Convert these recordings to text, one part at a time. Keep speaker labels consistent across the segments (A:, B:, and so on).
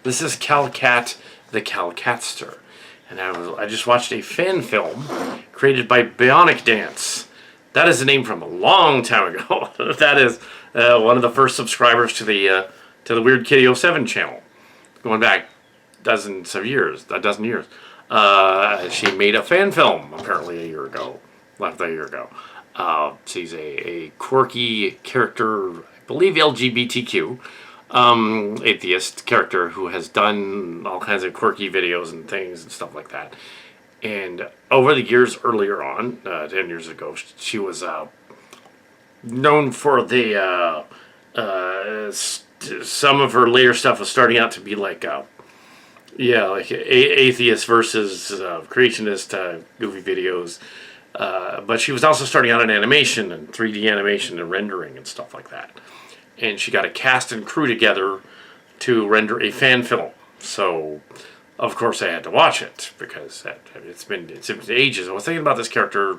A: This is Calcat the Calcatster, and I just watched a fan film created by Bionic Dance. That is a name from a long time ago. That is one of the first subscribers to the Weird Kitty 07 channel, going back a dozen years. She made a fan film apparently a year ago. She's a quirky character, I believe LGBTQ. Atheist character who has done all kinds of quirky videos and things and stuff like that. And over the years earlier on, 10 years ago, she was known for the some of her later stuff was starting out to be like atheist versus creationist goofy videos. But she was also starting out in animation and 3D animation and rendering and stuff like that. And she got a cast and crew together to render a fan film. So, of course, I had to watch it because it's been ages. I was thinking about this character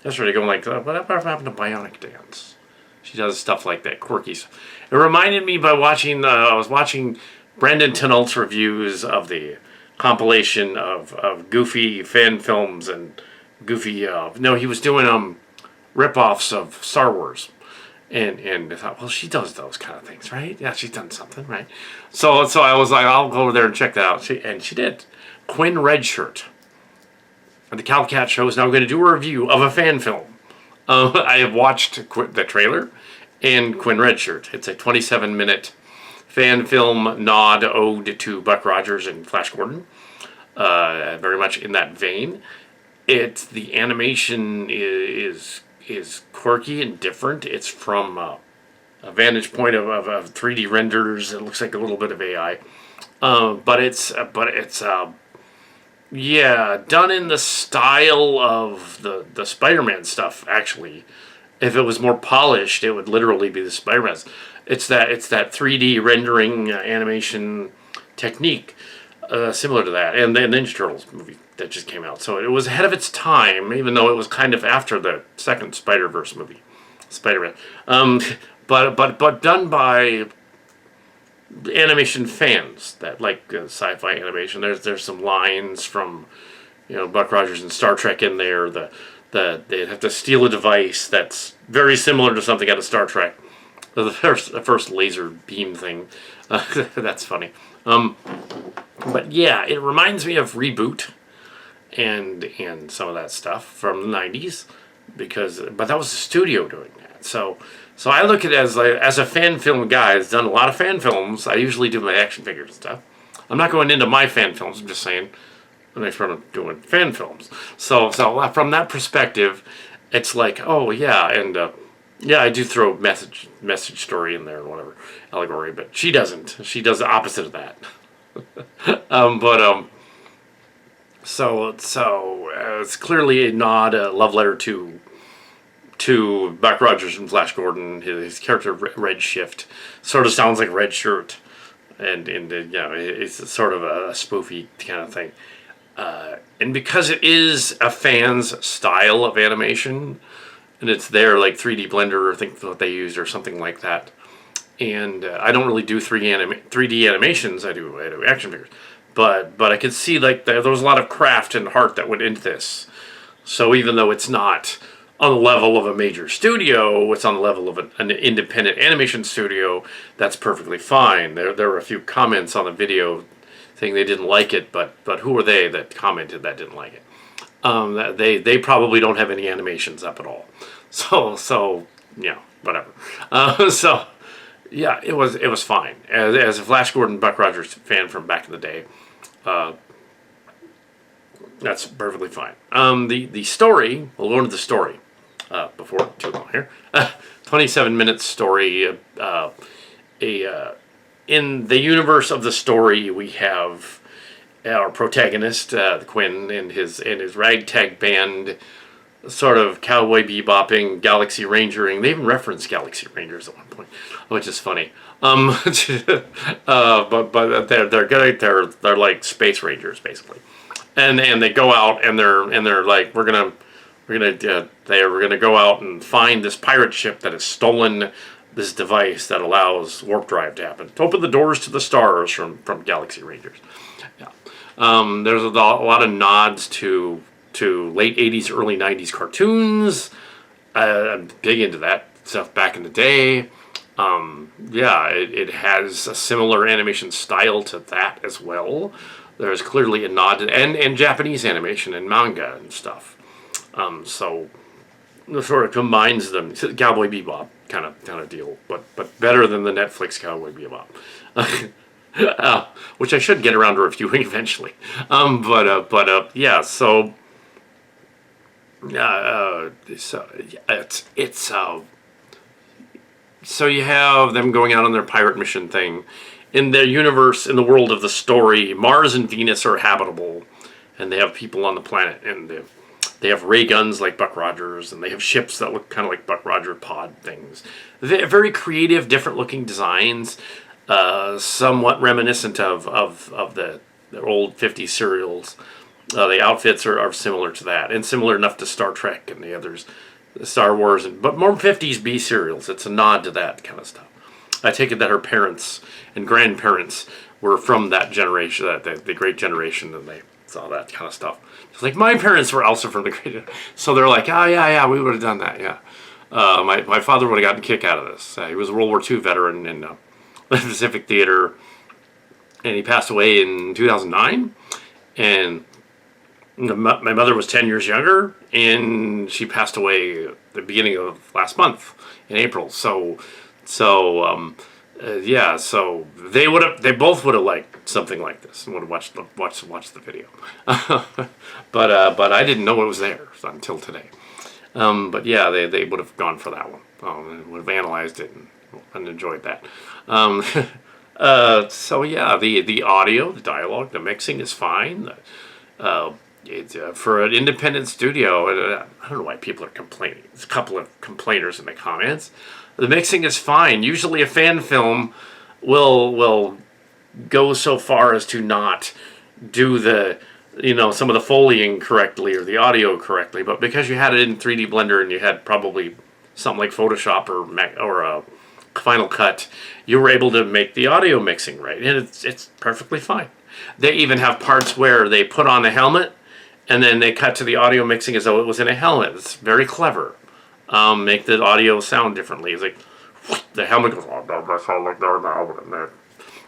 A: yesterday, going like, whatever happened to Bionic Dance? She does stuff like that, quirky stuff. It reminded me by watching. I was watching Brandon Tennant's reviews of the compilation of goofy fan films and goofy. He was doing rip-offs of Star Wars. And I thought, well, she does those kind of things, right? Yeah, she's done something, right? So I was like, I'll go over there and check that out. And she did. Quinn Redshift. And the Calcat Show is now going to do a review of a fan film. I have watched the trailer and Quinn Redshift. It's a 27-minute fan film ode to Buck Rogers and Flash Gordon. Very much in that vein. The animation is quirky and different. It's from a vantage point of 3D renders. It looks like a little bit of AI, but it's done in the style of the Spider-Man stuff. Actually, if it was more polished, it would literally be the Spider-Man. It's that 3D rendering animation technique, similar to that, and the Ninja Turtles movie that just came out. So it was ahead of its time, even though it was kind of after the second Spider-Verse movie, Spider-Man. But done by animation fans that like sci-fi animation. There's some lines from Buck Rogers and Star Trek in there. They have to steal a device that's very similar to something out of Star Trek. The first laser beam thing. That's funny. But yeah, it reminds me of Reboot and some of that stuff from the 90s, but that was the studio doing that. So I look at it as a fan film guy who's done a lot of fan films. I usually do my action figures and stuff. I'm not going into my fan films. I'm just saying I'm doing fan films. So from that perspective, it's like, oh yeah, and I do throw message story in there or whatever, allegory, but she doesn't. She does the opposite of that. So it's clearly a nod, a love letter to Buck Rogers and Flash Gordon. His character Redshift sort of sounds like Red Shirt, and it's sort of a spoofy kind of thing. And because it is a fan's style of animation, and it's their like 3D Blender, I think what they used or something like that. And I don't really do 3D animations. I do action figures, but I could see like there was a lot of craft and heart that went into this. So even though it's not on the level of a major studio, it's on the level of an independent animation studio. That's perfectly fine. There were a few comments on the video saying they didn't like it, but who were they that commented that didn't like it? They probably don't have any animations up at all. So yeah, whatever. Yeah, it was fine. As a Flash Gordon, Buck Rogers fan from back in the day, that's perfectly fine. The story, we'll go into the story before too long here. 27-minute story. In the universe of the story, we have our protagonist, Quinn, and his ragtag band, sort of Cowboy Beebopping, Galaxy Rangering. They even reference Galaxy Rangers at one point, which is funny. But they're like space rangers basically, and they go out and they're like we're gonna go out and find this pirate ship that has stolen this device that allows warp drive to happen, to open the doors to the stars from Galaxy Rangers. Yeah. There's a lot of nods to late 80s, early 90s cartoons. I'm big into that stuff back in the day. Yeah, it has a similar animation style to that as well. There's clearly a nod to, and Japanese animation and manga and stuff. So it sort of combines them. It's a Cowboy Bebop kind of deal, but better than the Netflix Cowboy Bebop. Which I should get around to reviewing eventually. Yeah, so so you have them going out on their pirate mission thing. In their universe, in the world of the story, Mars and Venus are habitable, and they have people on the planet, and they have ray guns like Buck Rogers, and they have ships that look kind of like Buck Rogers pod things. They're very creative, different looking designs, somewhat reminiscent of the old 50s serials. The outfits are similar to that, and similar enough to Star Trek and the others, Star Wars, but more 50s B serials. It's a nod to that kind of stuff. I take it that her parents and grandparents were from that generation, the Great Generation, and they saw that kind of stuff. It's like, my parents were also from the Great Generation. So they're like, oh, yeah, we would have done that, yeah. My father would have gotten a kick out of this. He was a World War II veteran in the Pacific Theater, and he passed away in 2009. And my mother was 10 years younger, and she passed away at the beginning of last month in April. So they both would have liked something like this and would have watched the video. but I didn't know it was there until today. But yeah, they would have gone for that one. And would have analyzed it and enjoyed that. So yeah, the audio, the dialogue, the mixing is fine. For an independent studio, I don't know why people are complaining. There's a couple of complainers in the comments. The mixing is fine. Usually a fan film will go so far as to not do some of the Foleying correctly or the audio correctly, but because you had it in 3D Blender and you had probably something like Photoshop or Final Cut, you were able to make the audio mixing right, and it's perfectly fine. They even have parts where they put on a helmet and then they cut to the audio mixing as though it was in a helmet. It's very clever. Make the audio sound differently. It's like the helmet goes, oh, that sounds like they're in the helmet in there.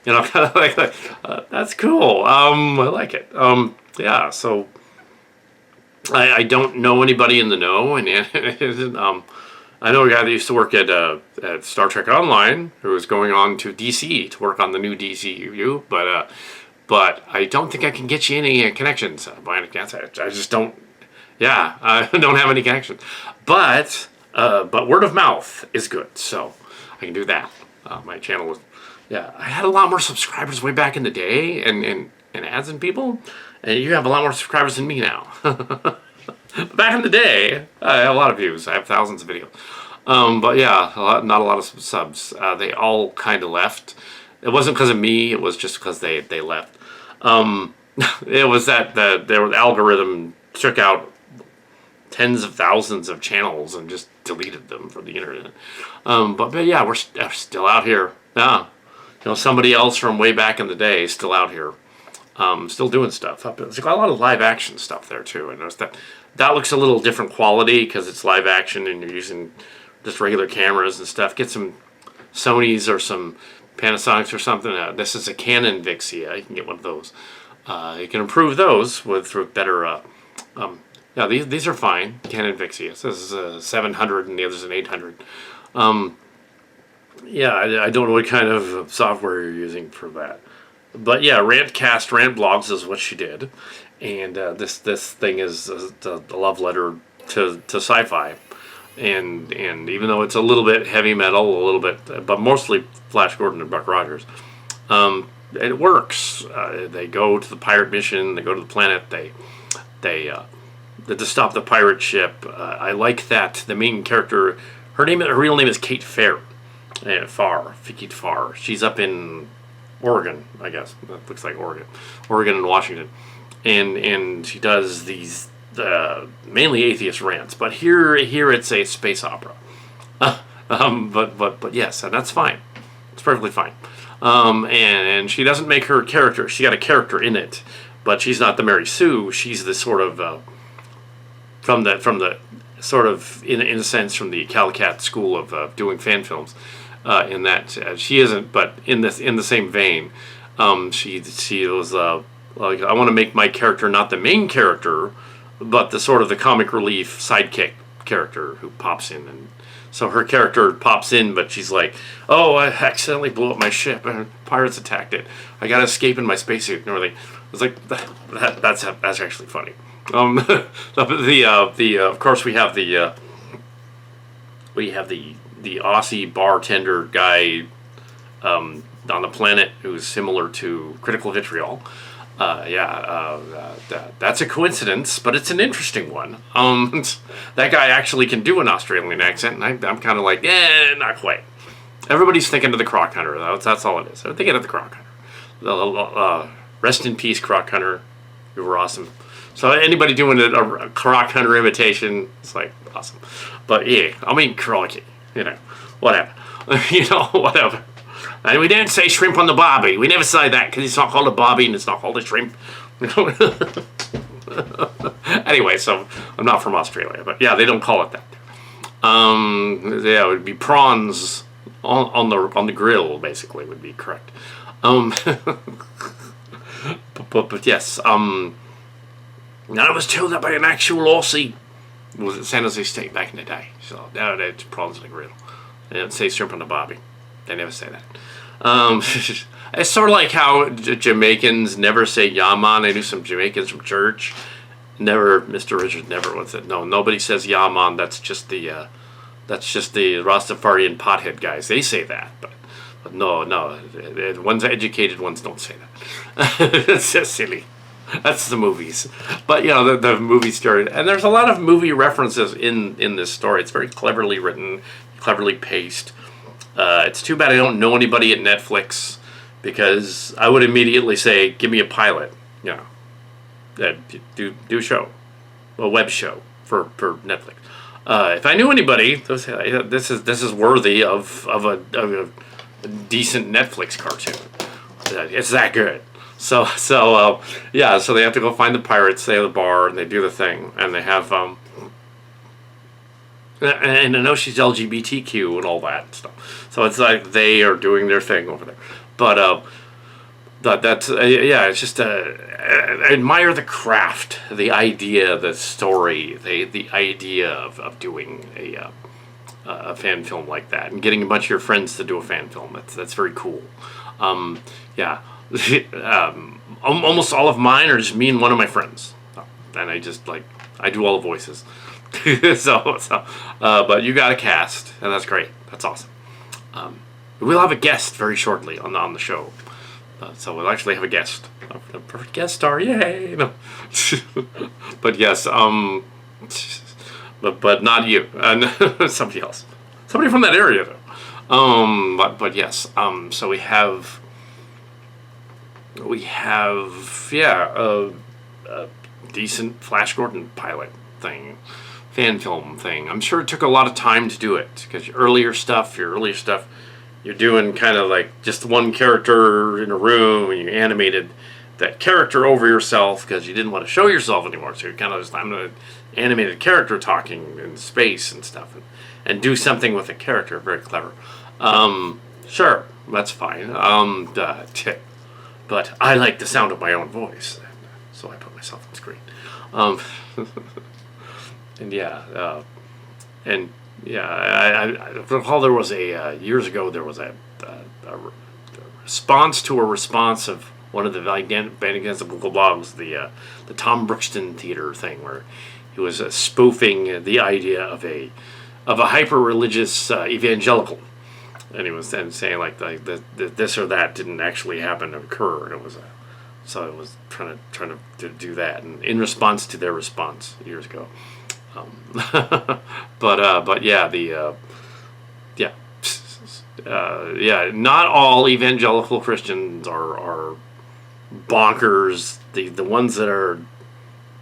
A: Kind of like that's cool. I like it. Yeah, so I don't know anybody in the know, and I know a guy that used to work at Star Trek Online who is going on to DC to work on the new DCU, but I don't think I can get you any connections. Bionic Dance, I just don't. Yeah, I don't have any connections. But word of mouth is good, so I can do that. My channel was, I had a lot more subscribers way back in the day, and ads and people, and you have a lot more subscribers than me now. Back in the day, I have a lot of views. I have thousands of videos. But yeah, not a lot of subs. They all kind of left. It wasn't because of me. It was just because they left. It was that the algorithm took out tens of thousands of channels and just deleted them from the internet. But yeah, we're still out here. Yeah, somebody else from way back in the day is still out here, still doing stuff. There's a lot of live action stuff there too. I noticed that looks a little different quality because it's live action and you're using just regular cameras and stuff. Get some Sonys or some Panasonics or something. This is a Canon Vixia. You can get one of those. You can improve those through better. Yeah, these are fine. Canon Vixia. This is a 700 and the other's an 800. Yeah, I don't know what kind of software you're using for that. But yeah, rant blogs is what she did, and this thing is a love letter to sci-fi, and even though it's a little bit heavy metal, a little bit, but mostly Flash Gordon and Buck Rogers, it works. They go to the pirate mission. They go to the planet. They to stop the pirate ship. I like that the main character, her real name is Kate Farr. Fikit Farr. She's up in Oregon, I guess. That looks like Oregon and Washington, and she does these mainly atheist rants. But here it's a space opera. But yes, and that's fine. It's perfectly fine. And she doesn't make her character. She got a character in it, but she's not the Mary Sue. She's the sort of from the sort of in a sense from the Calicat school of doing fan films. In that she isn't, but in the same vein, she was like, I want to make my character not the main character, but the sort of the comic relief sidekick character who pops in. And so her character pops in, but she's like, oh, I accidentally blew up my ship and pirates attacked it. I got to escape in my spacesuit and everything. It's like that's actually funny. Of course we have the Aussie bartender guy on the planet who's similar to Critical Vitriol. That's a coincidence, but it's an interesting one. That guy actually can do an Australian accent, and I'm kind of like, not quite. Everybody's thinking of the Croc Hunter. That's all it is. They're thinking of the Croc Hunter. Rest in peace, Croc Hunter. You were awesome. So anybody doing a Croc Hunter imitation, it's like awesome. But yeah, I mean, croaky, whatever. Whatever. And we didn't say shrimp on the barbie. We never say that because it's not called a barbie and it's not called a shrimp. Anyway, so I'm not from Australia, but yeah, they don't call it that. It would be prawns on the grill, basically, would be correct. But yes, I was told that by an actual Aussie. It was at San Jose State back in the day. So now it's prawns on the grill. They don't say shrimp on the barbie. They never say that. It's sort of like how Jamaicans never say Yaman. I knew some Jamaicans from church. Never, Mr. Richards never was it. No, nobody says Yaman. That's just the Rastafarian pothead guys. They say that, but no. One's educated, ones don't say that. It's just silly. That's the movies. But the movie story, and there's a lot of movie references in this story. It's very cleverly written, cleverly paced. It's too bad I don't know anybody at Netflix, because I would immediately say, give me a pilot, do a show, a web show for Netflix. If I knew anybody, this is worthy of a decent Netflix cartoon. It's that good. So they have to go find the pirates. They have the bar and they do the thing, and they have and I know she's LGBTQ and all that stuff. So it's like they are doing their thing over there. But that's it's just I admire the craft, the idea, the story, the idea of doing a fan film like that, and getting a bunch of your friends to do a fan film. That's very cool. Almost all of mine are just me and one of my friends, and I do all the voices. But you got a cast, and that's great. That's awesome. We'll have a guest very shortly on the show. So we'll actually have a guest, a perfect guest star. Yay! No. But yes, but not you, somebody else, somebody from that area though. But yes, so we have a decent Flash Gordon pilot thing. Fan film thing. I'm sure it took a lot of time to do it, because your earlier stuff, you're doing kind of like just one character in a room, and you animated that character over yourself because you didn't want to show yourself anymore. So you're kind of just, I'm an animated character talking in space and stuff, and do something with a character. Very clever. Sure, that's fine. But I like the sound of my own voice, so I put myself on screen. I recall there was years ago there was a response to a response of one of the Bionic Dance blogs, the Tom Brookston Theater thing, where he was spoofing the idea of a hyper religious evangelical, and he was then saying like this or that didn't actually happen or occur, and it was so it was trying to do that, and in response to their response years ago. Not all evangelical Christians are bonkers. The ones that are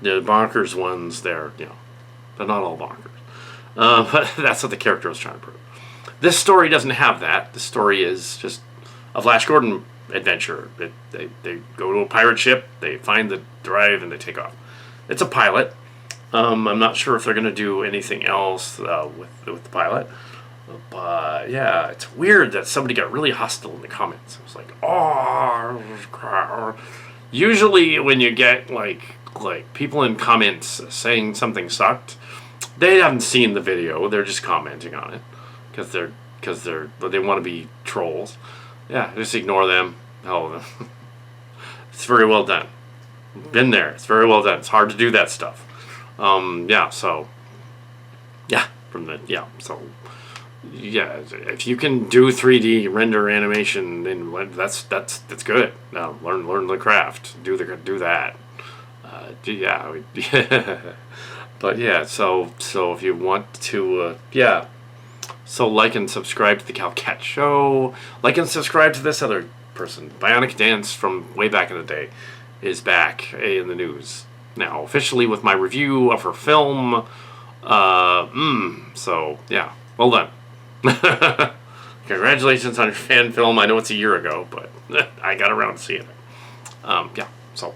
A: the bonkers ones, they're not all bonkers. But that's what the character was trying to prove. This story doesn't have that. The story is just a Flash Gordon adventure. They go to a pirate ship, they find the drive, and they take off. It's a pilot. I'm not sure if they're going to do anything else with the pilot. But yeah, it's weird that somebody got really hostile in the comments. It was like, oh, usually when you get like people in comments saying something sucked, they haven't seen the video. They're just commenting on it because they want to be trolls. Yeah, just ignore them. Hell, it's very well done. Been there. It's very well done. It's hard to do that stuff. So if you can do 3D render animation, then that's good. Now learn the craft. Do that. But yeah, so if you want to, so like and subscribe to the Calcat Show. Like and subscribe to this other person. Bionic Dance from way back in the day is back in the news now, officially with my review of her film. So yeah, well done. Congratulations on your fan film. I know it's a year ago, but I got around to seeing it. So